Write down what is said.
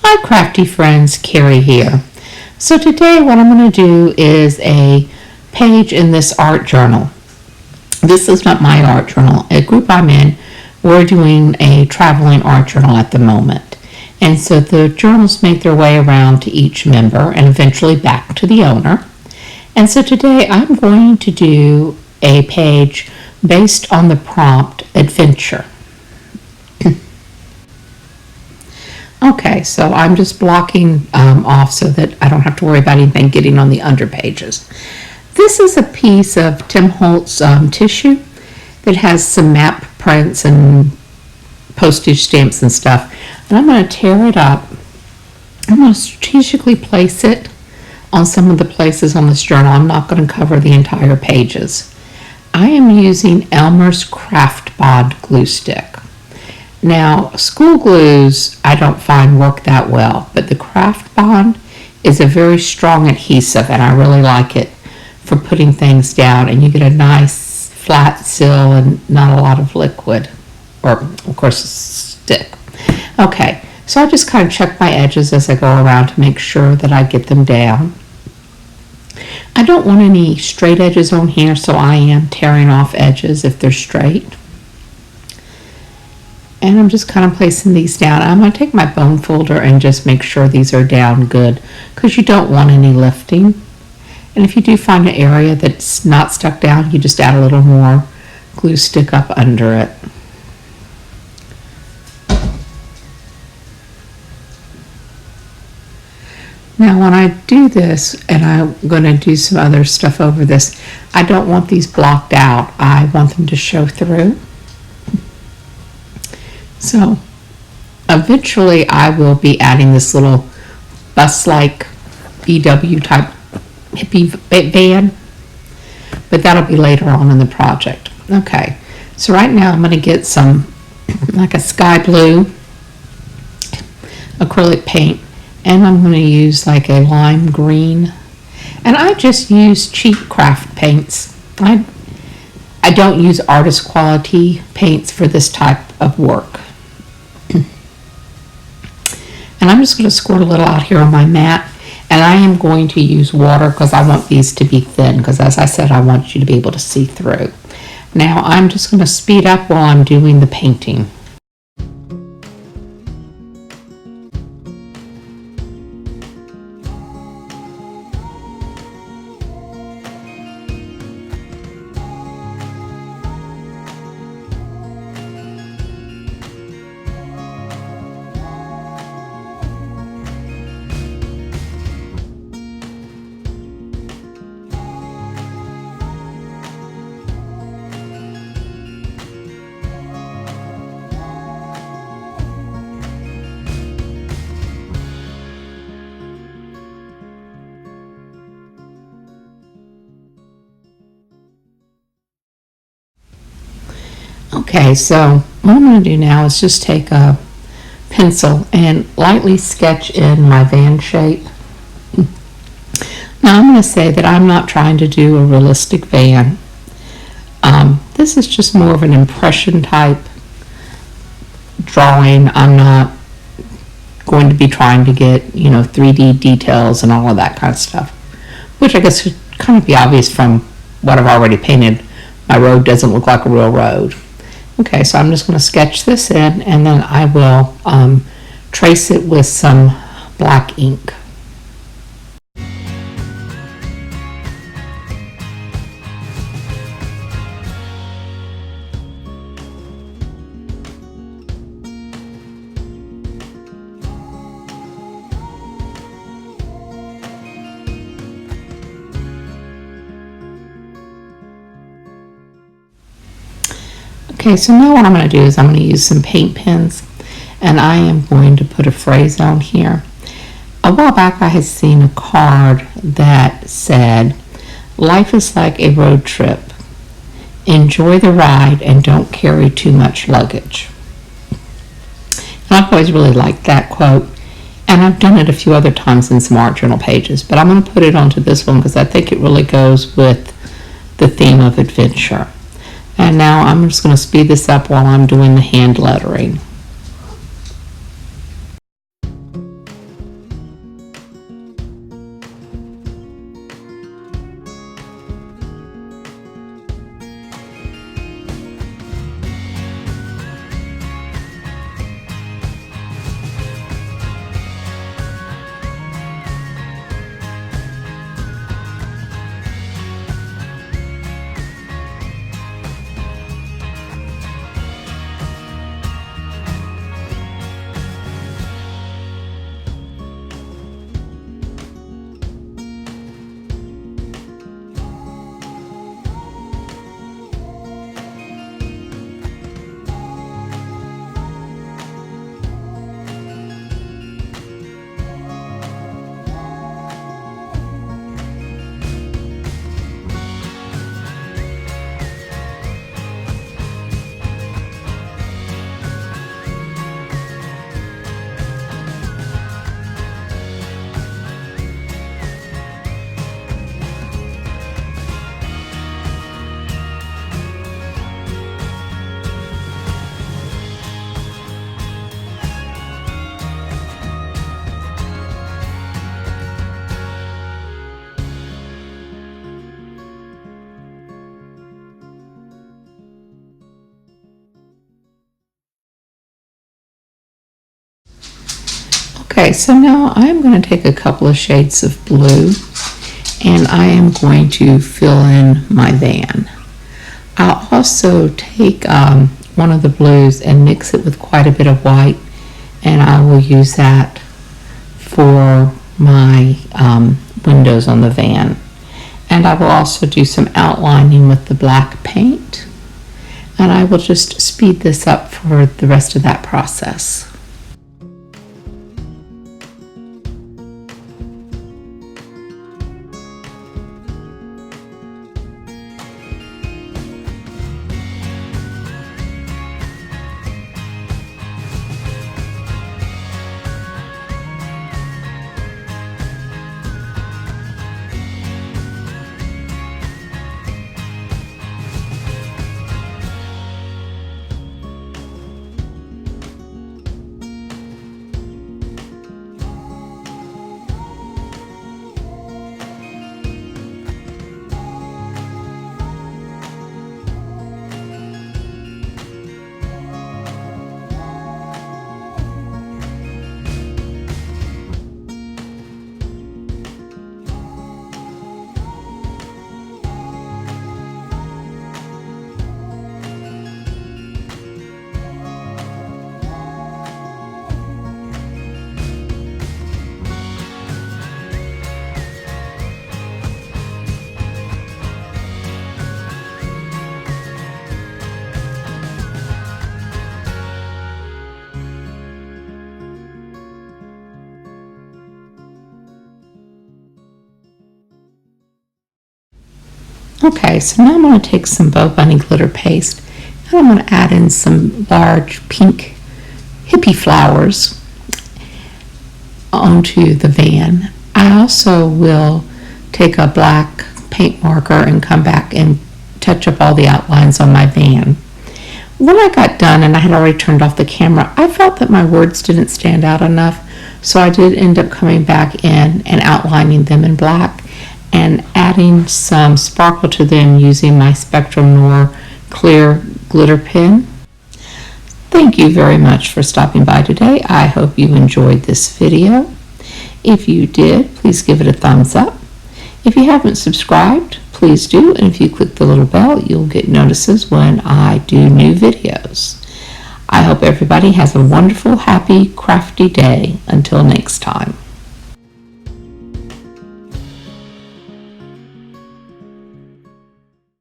Hi crafty friends, Carrie here. So today what I'm going to do is a page in this art journal. This is not my art journal. A group I'm in, we're doing a traveling art journal at the moment. And so the journals make their way around to each member and eventually back to the owner. And so today I'm going to do a page based on the prompt adventure. Okay, so I'm just blocking off so that I don't have to worry about anything getting on the under pages. This is a piece of Tim Holtz tissue that has some map prints and postage stamps and stuff. And I'm going to tear it up. I'm going to strategically place it on some of the places on this journal. I'm not going to cover the entire pages. I am using Elmer's Craft Bond glue stick. Now, school glues I don't find work that well, but the Craft Bond is a very strong adhesive and I really like it for putting things down, and you get a nice flat seal and not a lot of liquid, or of course a stick. Okay, so I just kind of check my edges as I go around to make sure that I get them down. I don't want any straight edges on here, so I am tearing off edges if they're straight. And I'm just kind of placing these down. I'm going to take my bone folder and just make sure these are down good, because you don't want any lifting. And if you do find an area that's not stuck down, you just add a little more glue stick up under it. Now when I do this, and I'm going to do some other stuff over this, I don't want these blocked out. I want them to show through. So eventually I will be adding this little bus-like VW type hippie van, but that'll be later on in the project. Okay, so right now I'm going to get some like a sky blue acrylic paint, and I'm going to use like a lime green, and I just use cheap craft paints. I don't use artist quality paints for this type of work. And I'm just going to squirt a little out here on my mat, and I am going to use water because I want these to be thin, because as I said, I want you to be able to see through. Now I'm just going to speed up while I'm doing the painting. Okay, so what I'm going to do now is just take a pencil and lightly sketch in my van shape. Now I'm going to say that I'm not trying to do a realistic van. This is just more of an impression type drawing. I'm not going to be trying to get, 3D details and all of that kind of stuff, which I guess should kind of be obvious from what I've already painted. My road doesn't look like a real road. Okay, so I'm just going to sketch this in, and then I will trace it with some black ink. Okay, so now what I'm going to do is I'm going to use some paint pens, and I am going to put a phrase on here. A while back I had seen a card that said, "Life is like a road trip. Enjoy the ride and don't carry too much luggage." And I've always really liked that quote, and I've done it a few other times in some art journal pages, but I'm going to put it onto this one because I think it really goes with the theme of adventure. And now I'm just going to speed this up while I'm doing the hand lettering. Okay, so now I'm going to take a couple of shades of blue and I am going to fill in my van. I'll also take one of the blues and mix it with quite a bit of white, and I will use that for my windows on the van. And I will also do some outlining with the black paint, and I will just speed this up for the rest of that process. Okay, so now I'm going to take some Bow Bunny glitter paste and I'm going to add in some large pink hippie flowers onto the van. I also will take a black paint marker and come back and touch up all the outlines on my van. When I got done and I had already turned off the camera, I felt that my words didn't stand out enough, so I did end up coming back in and outlining them in black and adding some sparkle to them using my Spectrum Noir clear glitter pen. Thank you very much for stopping by today. I hope you enjoyed this video. If you did, please give it a thumbs up. If you haven't subscribed, please do, and if you click the little bell, you'll get notices when I do new videos. I hope everybody has a wonderful, happy, crafty day. Until next time.